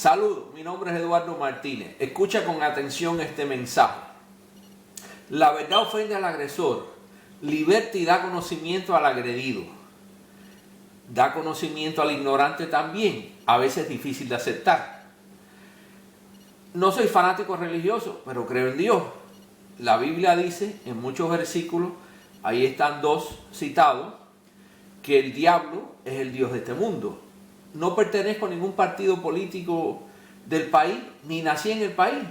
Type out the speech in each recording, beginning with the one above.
Saludos, mi nombre es Eduardo Martínez. Escucha con atención este mensaje. La verdad ofende al agresor, liberta y da conocimiento al agredido. Da conocimiento al ignorante también, a veces difícil de aceptar. No soy fanático religioso, pero creo en Dios. La Biblia dice en muchos versículos, ahí están dos citados, que el diablo es el Dios de este mundo. No pertenezco a ningún partido político del país, ni nací en el país,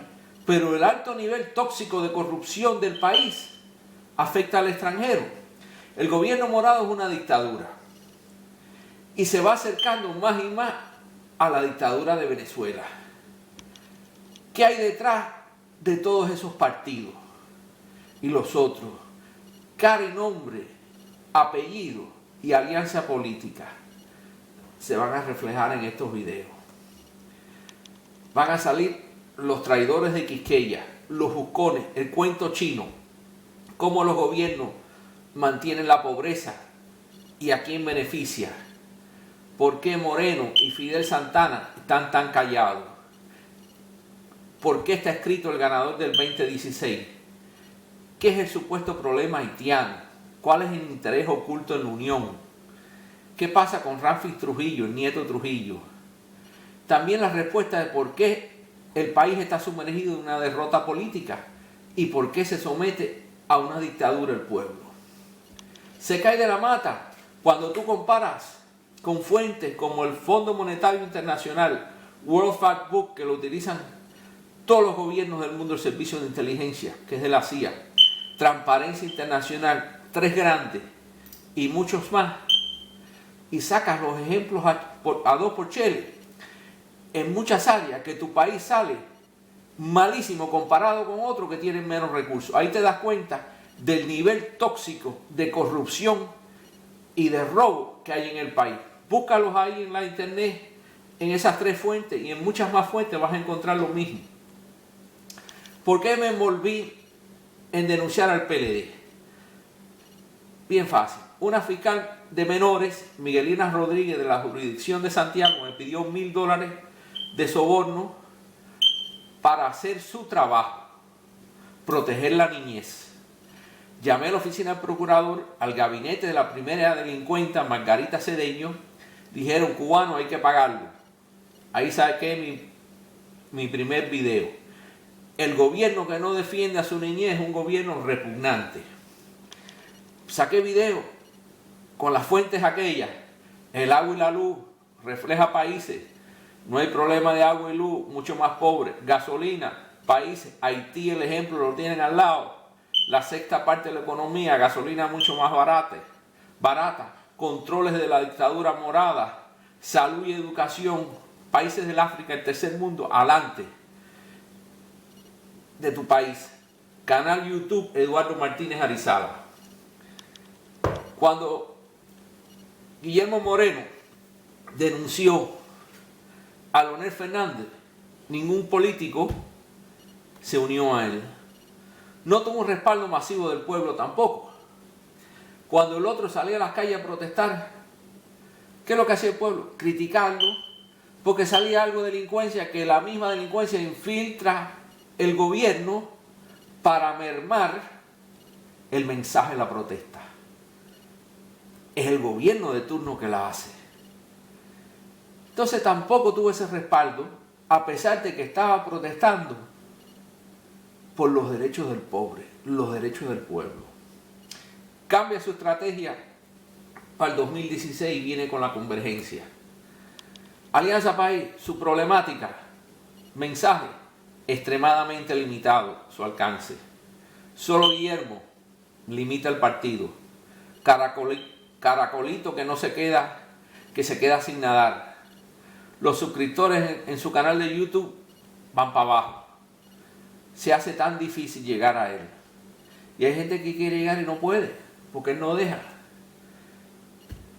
pero el alto nivel tóxico de corrupción del país afecta al extranjero. El gobierno morado es una dictadura y se va acercando más y más a la dictadura de Venezuela. ¿Qué hay detrás de todos esos partidos y los otros? Cara y nombre, apellido y alianza política se van a reflejar en estos videos. Van a salir los traidores de Quisqueya, los buscones, el cuento chino, cómo los gobiernos mantienen la pobreza y a quién beneficia. ¿Por qué Moreno y Fidel Santana están tan callados? ¿Por qué está escrito el ganador del 2016? ¿Qué es el supuesto problema haitiano? ¿Cuál es el interés oculto en la Unión? ¿Qué pasa con Ramfis Trujillo, el nieto Trujillo? También la respuesta de por qué el país está sumergido en una derrota política y por qué se somete a una dictadura el pueblo. Se cae de la mata cuando tú comparas con fuentes como el Fondo Monetario Internacional, World Factbook, que lo utilizan todos los gobiernos del mundo, el Servicio de Inteligencia, que es de la CIA, Transparencia Internacional, 3 grandes y muchos más, y sacas los ejemplos a 2 por chele, en muchas áreas que tu país sale malísimo comparado con otros que tienen menos recursos. Ahí te das cuenta del nivel tóxico de corrupción y de robo que hay en el país. Búscalos ahí en la internet, en esas 3 fuentes, y en muchas más fuentes vas a encontrar lo mismo. ¿Por qué me envolví en denunciar al PLD? Bien fácil. Una fiscal de menores, Miguelina Rodríguez, de la jurisdicción de Santiago, me pidió $1000 de soborno para hacer su trabajo, proteger la niñez. Llamé a la oficina del procurador, al gabinete de la primera delincuenta, Margarita Cedeño, dijeron, cubano, hay que pagarlo. Ahí saqué mi primer video. El gobierno que no defiende a su niñez es un gobierno repugnante. Saqué video con las fuentes aquellas. El agua y la luz refleja países. No hay problema de agua y luz, mucho más pobre. Gasolina, países. Haití, el ejemplo, lo tienen al lado. La 6ª parte de la economía, gasolina mucho más barata. Controles de la dictadura morada. Salud y educación. Países del África, el tercer mundo, adelante de tu país. Canal YouTube Eduardo Martínez Arizala. Cuando Guillermo Moreno denunció a Leonel Fernández, ningún político se unió a él. No tuvo un respaldo masivo del pueblo tampoco. Cuando el otro salía a las calles a protestar, ¿qué es lo que hacía el pueblo? Criticarlo, porque salía algo de delincuencia, que la misma delincuencia infiltra el gobierno para mermar el mensaje de la protesta. Es el gobierno de turno que la hace. Entonces tampoco tuvo ese respaldo, a pesar de que estaba protestando por los derechos del pobre, los derechos del pueblo. Cambia su estrategia para el 2016 y viene con la convergencia. Alianza País, su problemática, mensaje extremadamente limitado, su alcance. Solo Guillermo limita el partido. Caracolito que se queda sin nadar. Los suscriptores en su canal de YouTube van para abajo. Se hace tan difícil llegar a él. Y hay gente que quiere llegar y no puede, porque él no deja.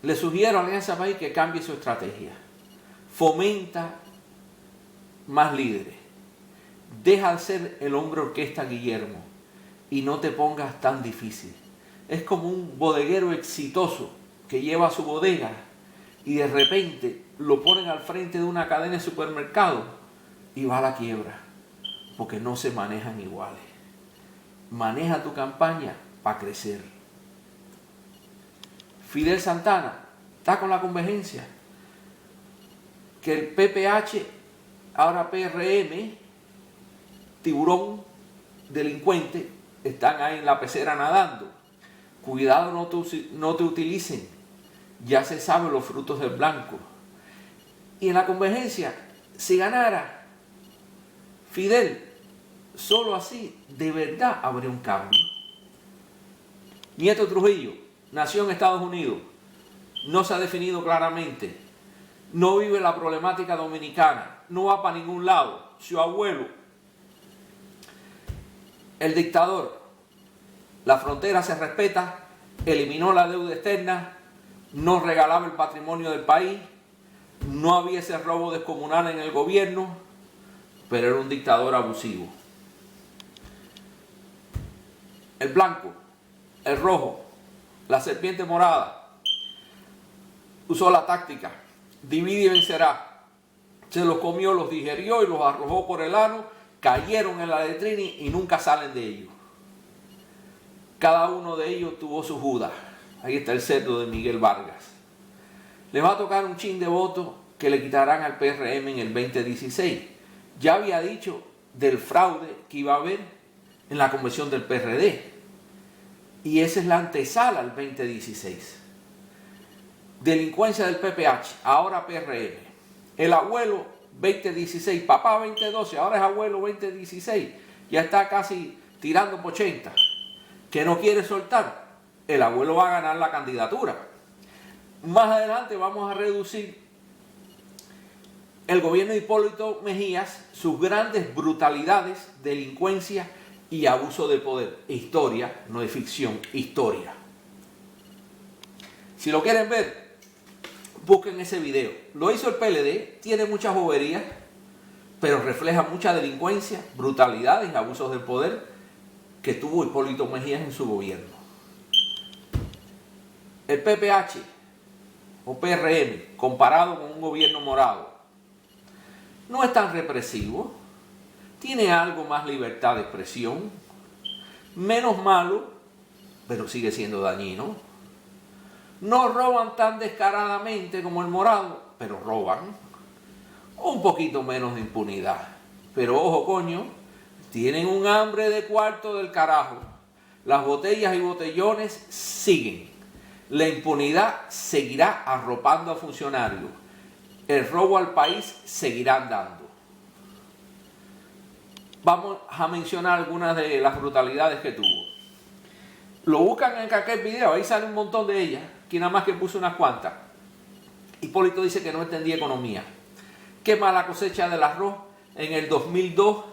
Le sugiero a Alianza País que cambie su estrategia. Fomenta más líderes. Deja de ser el hombre orquesta Guillermo y no te pongas tan difícil. Es como un bodeguero exitoso que lleva su bodega y de repente lo ponen al frente de una cadena de supermercados y va a la quiebra, porque no se manejan iguales. Maneja tu campaña para crecer. Fidel Santana está con la convergencia que el PPH, ahora PRM, tiburón, delincuente, están ahí en la pecera nadando. Cuidado, no te utilicen. Ya se saben los frutos del blanco. Y en la convergencia, si ganara Fidel, solo así de verdad habría un cambio. Nieto Trujillo nació en Estados Unidos, no se ha definido claramente, no vive la problemática dominicana, no va para ningún lado. Su abuelo, el dictador, la frontera se respeta, eliminó la deuda externa, no regalaba el patrimonio del país, no había ese robo descomunal en el gobierno, pero era un dictador abusivo. El blanco, el rojo, la serpiente morada, usó la táctica, divide y vencerá. Se los comió, los digerió y los arrojó por el ano, cayeron en la letrina y nunca salen de ellos. Cada uno de ellos tuvo su Judas. Ahí está el cerdo de Miguel Vargas. Les va a tocar un chin de votos que le quitarán al PRM en el 2016. Ya había dicho del fraude que iba a haber en la convención del PRD. Y esa es la antesala al 2016. Delincuencia del PPH, ahora PRM. El abuelo 2016, papá 2012, ahora es abuelo 2016. Ya está casi tirando por 80. Que no quiere soltar. El abuelo va a ganar la candidatura. Más adelante vamos a reducir el gobierno de Hipólito Mejías, sus grandes brutalidades, delincuencia y abuso de poder. Historia, no es ficción, historia. Si lo quieren ver, busquen ese video. Lo hizo el PLD, tiene muchas boberías, pero refleja mucha delincuencia, brutalidades y abusos del poder que tuvo Hipólito Mejías en su gobierno. El PPH o PRM, comparado con un gobierno morado, no es tan represivo, tiene algo más libertad de expresión, menos malo, pero sigue siendo dañino. No roban tan descaradamente como el morado, pero roban. Un poquito menos de impunidad. Pero ojo, coño, tienen un hambre de cuarto del carajo. Las botellas y botellones siguen. La impunidad seguirá arropando a funcionarios. El robo al país seguirá andando. Vamos a mencionar algunas de las brutalidades que tuvo. Lo buscan en aquel video, ahí sale un montón de ellas, que nada más que puso unas cuantas. Hipólito dice que no entendía economía. Quema la cosecha del arroz en el 2002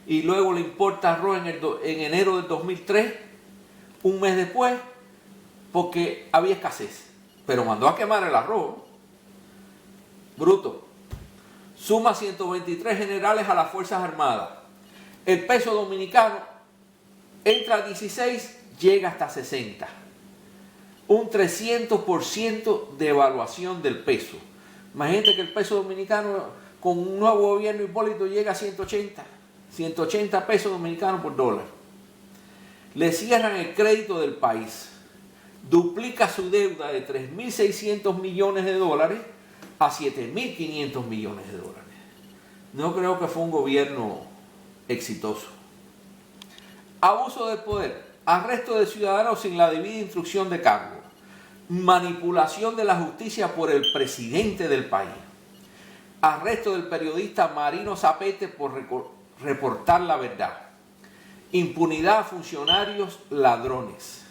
y luego le importa arroz en enero del 2003, un mes después, porque había escasez. Pero mandó a quemar el arroz. Bruto. Suma 123 generales a las Fuerzas Armadas. El peso dominicano entra a 16, llega hasta 60. Un 300% de evaluación del peso. Imagínate que el peso dominicano con un nuevo gobierno Hipólito llega a 180. 180 pesos dominicanos por dólar. Le cierran el crédito del país. Duplica su deuda de 3.600 millones de dólares a 7.500 millones de dólares. No creo que fue un gobierno exitoso. Abuso de poder, arresto de ciudadanos sin la debida instrucción de cargo, manipulación de la justicia por el presidente del país, arresto del periodista Marino Zapete por reportar la verdad, impunidad a funcionarios ladrones.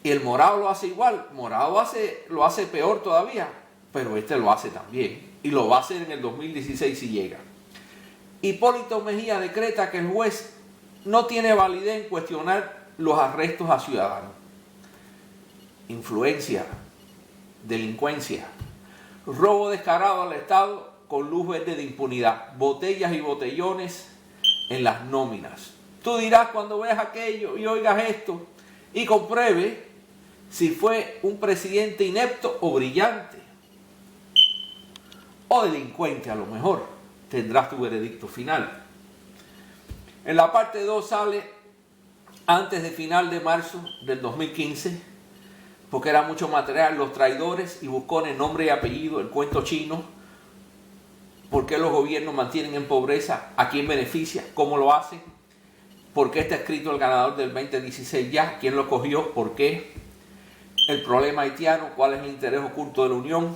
Y el morado lo hace igual, morado lo hace peor todavía, pero este lo hace también, y lo va a hacer en el 2016 si llega. Hipólito Mejía decreta que el juez no tiene validez en cuestionar los arrestos a ciudadanos. Influencia, delincuencia, robo descarado al Estado con luz verde de impunidad, botellas y botellones en las nóminas. Tú dirás cuando veas aquello y oigas esto y compruebe si fue un presidente inepto o brillante o delincuente a lo mejor. tendrás tu veredicto final. En la parte 2 sale antes de final de marzo del 2015, porque era mucho material, los traidores, y buscó en nombre y apellido el cuento chino, por qué los gobiernos mantienen en pobreza, a quién beneficia, cómo lo hacen, por qué está escrito el ganador del 2016 ya, quién lo cogió, por qué, el problema haitiano, cuál es el interés oculto de la Unión,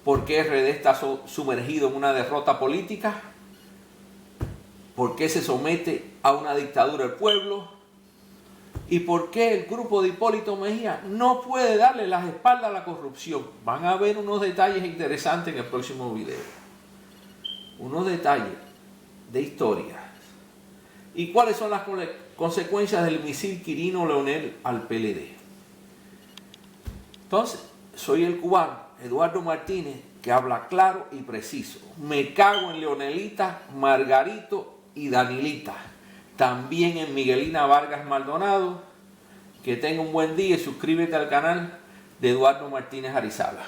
por qué RD está sumergido en una derrota política, por qué se somete a una dictadura el pueblo, y por qué el grupo de Hipólito Mejía no puede darle las espaldas a la corrupción. Van a ver unos detalles interesantes en el próximo video. Unos detalles de historia. ¿Y cuáles son las consecuencias del misil Quirino Leonel al PLD? Entonces, soy el cubano Eduardo Martínez, que habla claro y preciso. Me cago en Leonelita, Margarito y Danilita. También en Miguelina Vargas Maldonado. Que tenga un buen día y suscríbete al canal de Eduardo Martínez Arizala.